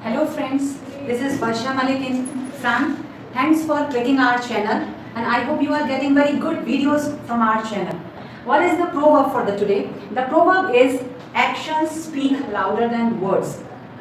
Hello friends, this is Varsha Malik in France. Thanks for clicking our channel and I hope you are getting very good videos from our channel. What is the proverb for the today? The proverb is actions speak louder than words.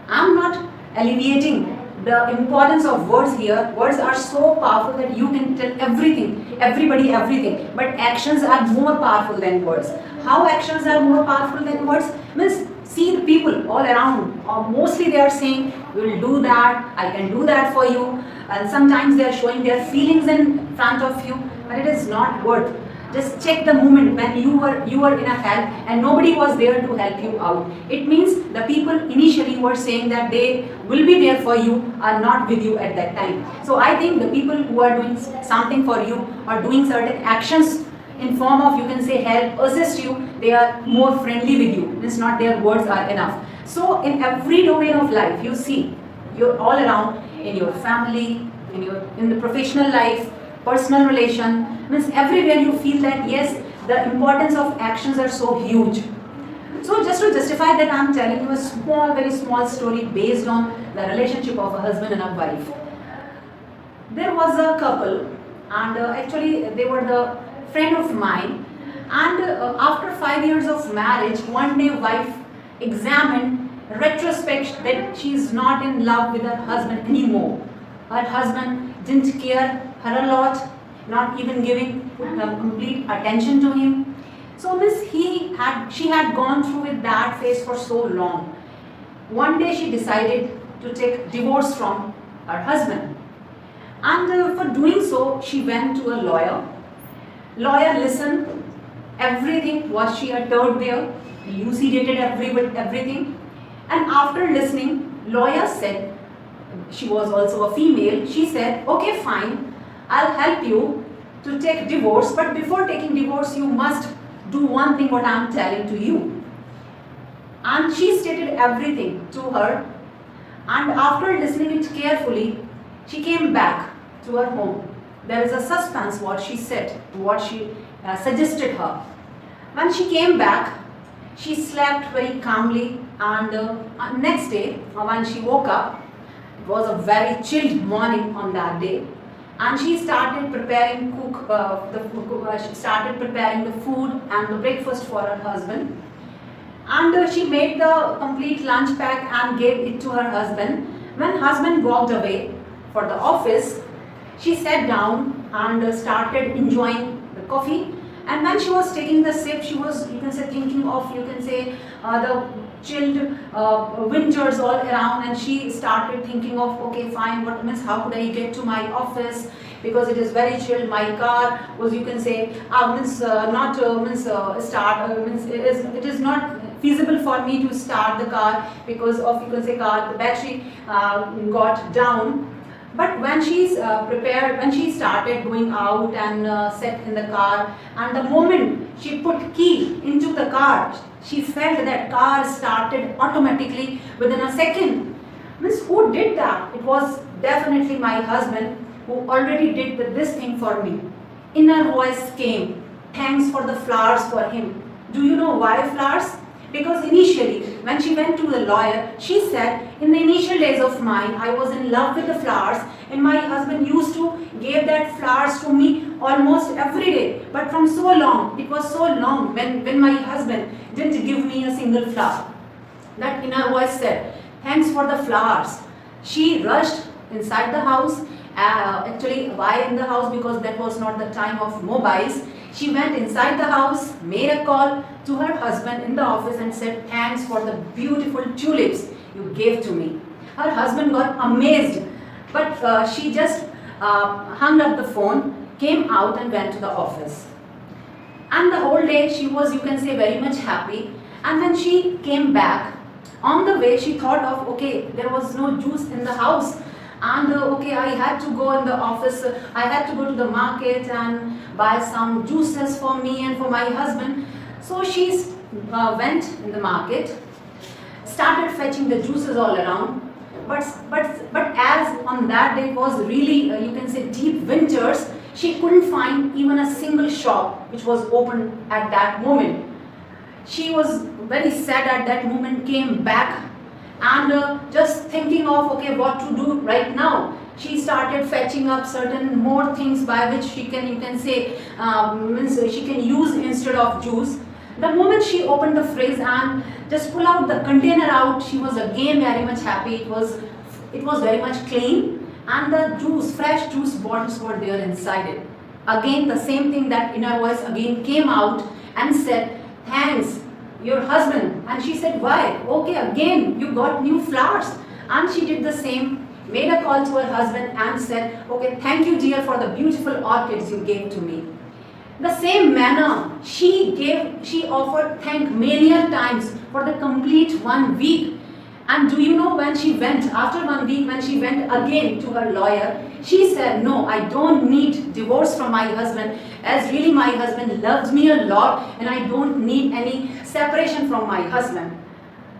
I'm not alleviating the importance of words here. Words are so powerful that you can tell everything, everybody everything, but actions are more powerful than words. How actions are more powerful than words? Means see the people all around, or mostly they are saying, we will do that, I can do that for you, and sometimes they are showing their feelings in front of you, but it is not worth. Just check the moment when you were in a help and nobody was there to help you out. It means the people initially were saying that they will be there for you are not with you at that time. So I think the people who are doing something for you or doing certain actions in form of, you can say, help, assist you, they are more friendly with you. It's not their words are enough. So in every domain of life, you see, you're all around, in your family, in the professional life, personal relation, means everywhere you feel that yes, the importance of actions are so huge. So just to justify that, I'm telling you a small, very small story based on the relationship of a husband and a wife. There was a couple, and actually they were the friend of mine, and after 5 years of marriage, one day wife examined retrospect that she is not in love with her husband anymore. Her husband didn't care her a lot, not even giving complete attention to him. So she had gone through with that phase for so long. One day she decided to take divorce from her husband, and for doing so she went to a lawyer. Lawyer listened everything what she had told there, elucidated everything, and after listening, lawyer said, she was also a female, she said, okay fine, I'll help you to take divorce, but before taking divorce you must do one thing what I'm telling to you. And she stated everything to her, and after listening it carefully, she came back to her home. There is a suspense what she said, what she suggested her. When she came back, she slept very calmly, and next day when she woke up, it was a very chilled morning on that day, and she started preparing she started preparing the food and the breakfast for her husband, and she made the complete lunch pack and gave it to her husband. When husband walked away for the office, she sat down and started enjoying the coffee. And when she was taking the sip, she was, you can say, thinking of, you can say, the chilled winters all around, and she started thinking of, okay fine, what means, how could I get to my office, because it is very chilled. My car was, you can say, it is not feasible for me to start the car because of, you can say, the battery got down. But when she's prepared, when she started going out and sat in the car, and the moment she put key into the car, she felt that car started automatically within a second. Means who did that? It was definitely my husband who already did this thing for me. Inner voice came, thanks for the flowers for him. Do you know why flowers? Because initially, when she went to the lawyer, she said, in the initial days of mine, I was in love with the flowers, and my husband used to give that flowers to me almost every day. But from so long, it was so long when my husband didn't give me a single flower. That inner voice said, thanks for the flowers. She rushed inside the house. Actually, why in the house? Because that was not the time of mobiles. She went inside the house, made a call to her husband in the office and said, thanks for the beautiful tulips you gave to me. Her husband got amazed, but she just hung up the phone, came out and went to the office. And the whole day she was, you can say, very much happy. And when she came back, on the way she thought of, okay, there was no juice in the house. And okay, I had to go in the office, I had to go to the market and buy some juices for me and for my husband. So she went in the market, started fetching the juices all around. But as on that day it was really, you can say, deep winters, she couldn't find even a single shop which was open at that moment. She was very sad at that moment, came back and just thinking of, okay, what to do right now. She started fetching up certain more things by which she can, you can say, means she can use instead of juice. The moment she opened the fridge and just pull out the container out, she was again very much happy. It was very much clean, and the juice, fresh juice bottles were there inside it. Again, the same thing, that inner voice again came out and said, thanks, your husband. And she said, why? Okay, again, you got new flowers. And she did the same, made a call to her husband and said, okay, thank you, dear, for the beautiful orchids you gave to me. The same manner, she offered thank many times for the complete 1 week. And do you know, when she went, after 1 week, when she went again to her lawyer, she said, no, I don't need divorce from my husband, as really my husband loves me a lot and I don't need any separation from my husband.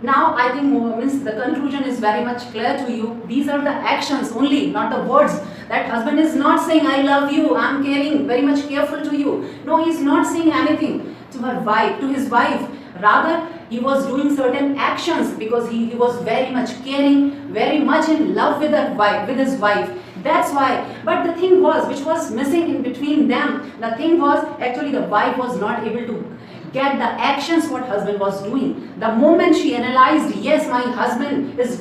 Now I think the conclusion is very much clear to you. These are the actions only, not the words. That husband is not saying, I love you, I'm caring, very much careful to you. No, he is not saying anything to her wife, to his wife. Rather, he was doing certain actions because he was very much caring, very much in love with his wife. That's why. But the thing was, which was missing in between them, the thing was, actually the wife was not able to get the actions what husband was doing. The moment she analyzed, yes, my husband is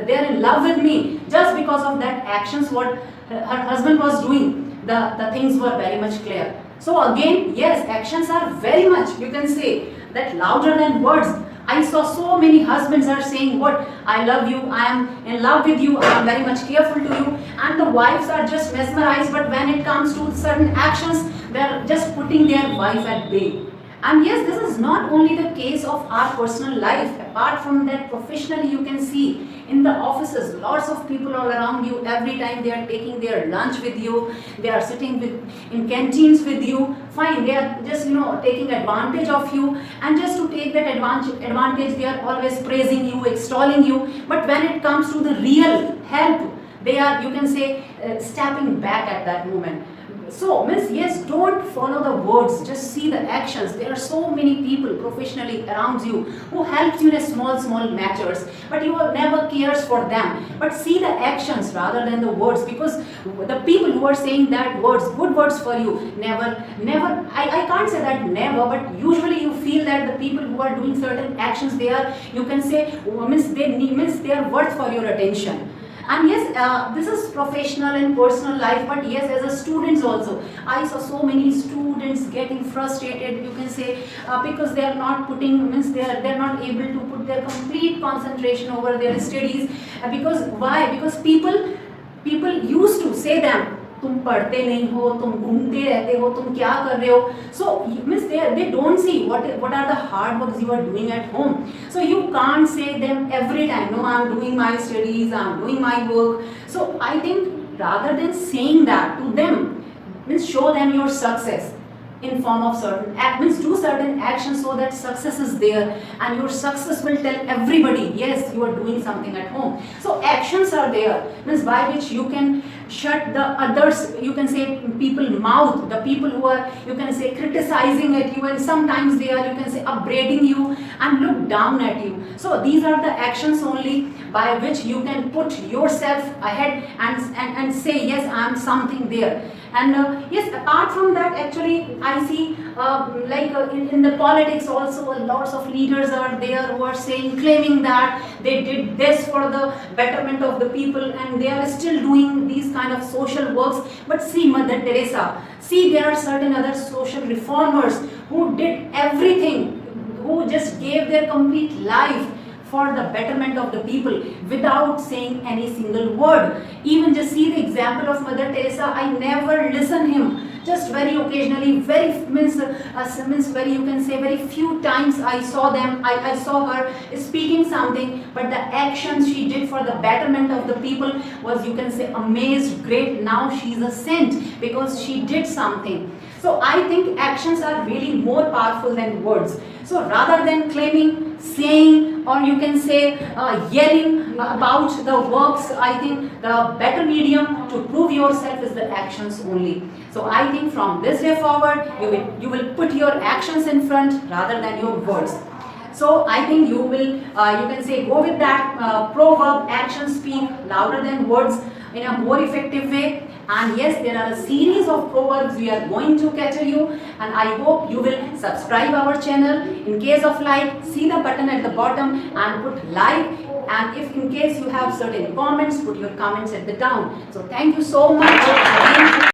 there in love with me, just because of that actions what her husband was doing, the things were very much clear. So again, yes, actions are very much, you can say, that louder than words. I saw so many husbands are saying, what, I love you, I am in love with you, I am very much careful to you, and the wives are just mesmerized, but when it comes to certain actions, they are just putting their wife at bay. And yes, this is not only the case of our personal life. Apart from that, professionally, you can see in the offices, lots of people all around you. Every time they are taking their lunch with you, they are sitting in canteens with you. Fine, they are just taking advantage of you, and just to take that advantage, they are always praising you, extolling you. But when it comes to the real help, they are, you can say, stepping back at that moment. So, yes, don't follow the words, just see the actions. There are so many people professionally around you who help you in small matters, but you never cares for them. But see the actions rather than the words, because the people who are saying that words, good words for you, never, I can't say that never, but usually you feel that the people who are doing certain actions, they are, you can say, they are worth for your attention. And yes, this is professional and personal life, but yes, as a students also, I saw so many students getting frustrated, you can say, because they are not putting, they're not able to put their complete concentration over their studies. Because why? Because people used to say them, तुम पढ़ते नहीं हो, तुम घूमते रहते हो, तुम क्या कर रहे हो? So they don't see what are the hard works you are doing at home. So you can't say them every time, no, I'm doing my studies, I'm doing my work. So I think rather than saying that to them, show them your success in form of certain do certain actions so that success is there, and your success will tell everybody, yes, you are doing something at home. So actions are there, by which you can shut the others, you can say, people mouth, the people who are, you can say, criticizing at you, and sometimes they are, you can say, upbraiding you and look down at you. So these are the actions only by which you can put yourself ahead and say, yes, I am something there. And yes, apart from that, actually, I see in the politics also, lots of leaders are there who are saying, claiming that they did this for the betterment of the people, and they are still doing these kind of social works. But see Mother Teresa, see there are certain other social reformers who did everything, who just gave their complete life for the betterment of the people without saying any single word. Even just see the example of Mother Teresa. I never listen him. Just very occasionally, very very, you can say, very few times I saw them. I saw her speaking something, but the actions she did for the betterment of the people was, you can say, amazed, great. Now she's a saint because she did something. So I think actions are really more powerful than words. So rather than claiming, saying, or you can say yelling about the works, I think the better medium to prove yourself is the actions only. So I think from this day forward, you will put your actions in front rather than your words. So I think you will, you can say, go with that proverb, actions speak louder than words, in a more effective way. And yes, there are a series of proverbs we are going to cater you, and I hope you will subscribe our channel. In case of like, see the button at the bottom and put like, and if in case you have certain comments, put your comments at the down. So thank you so much again.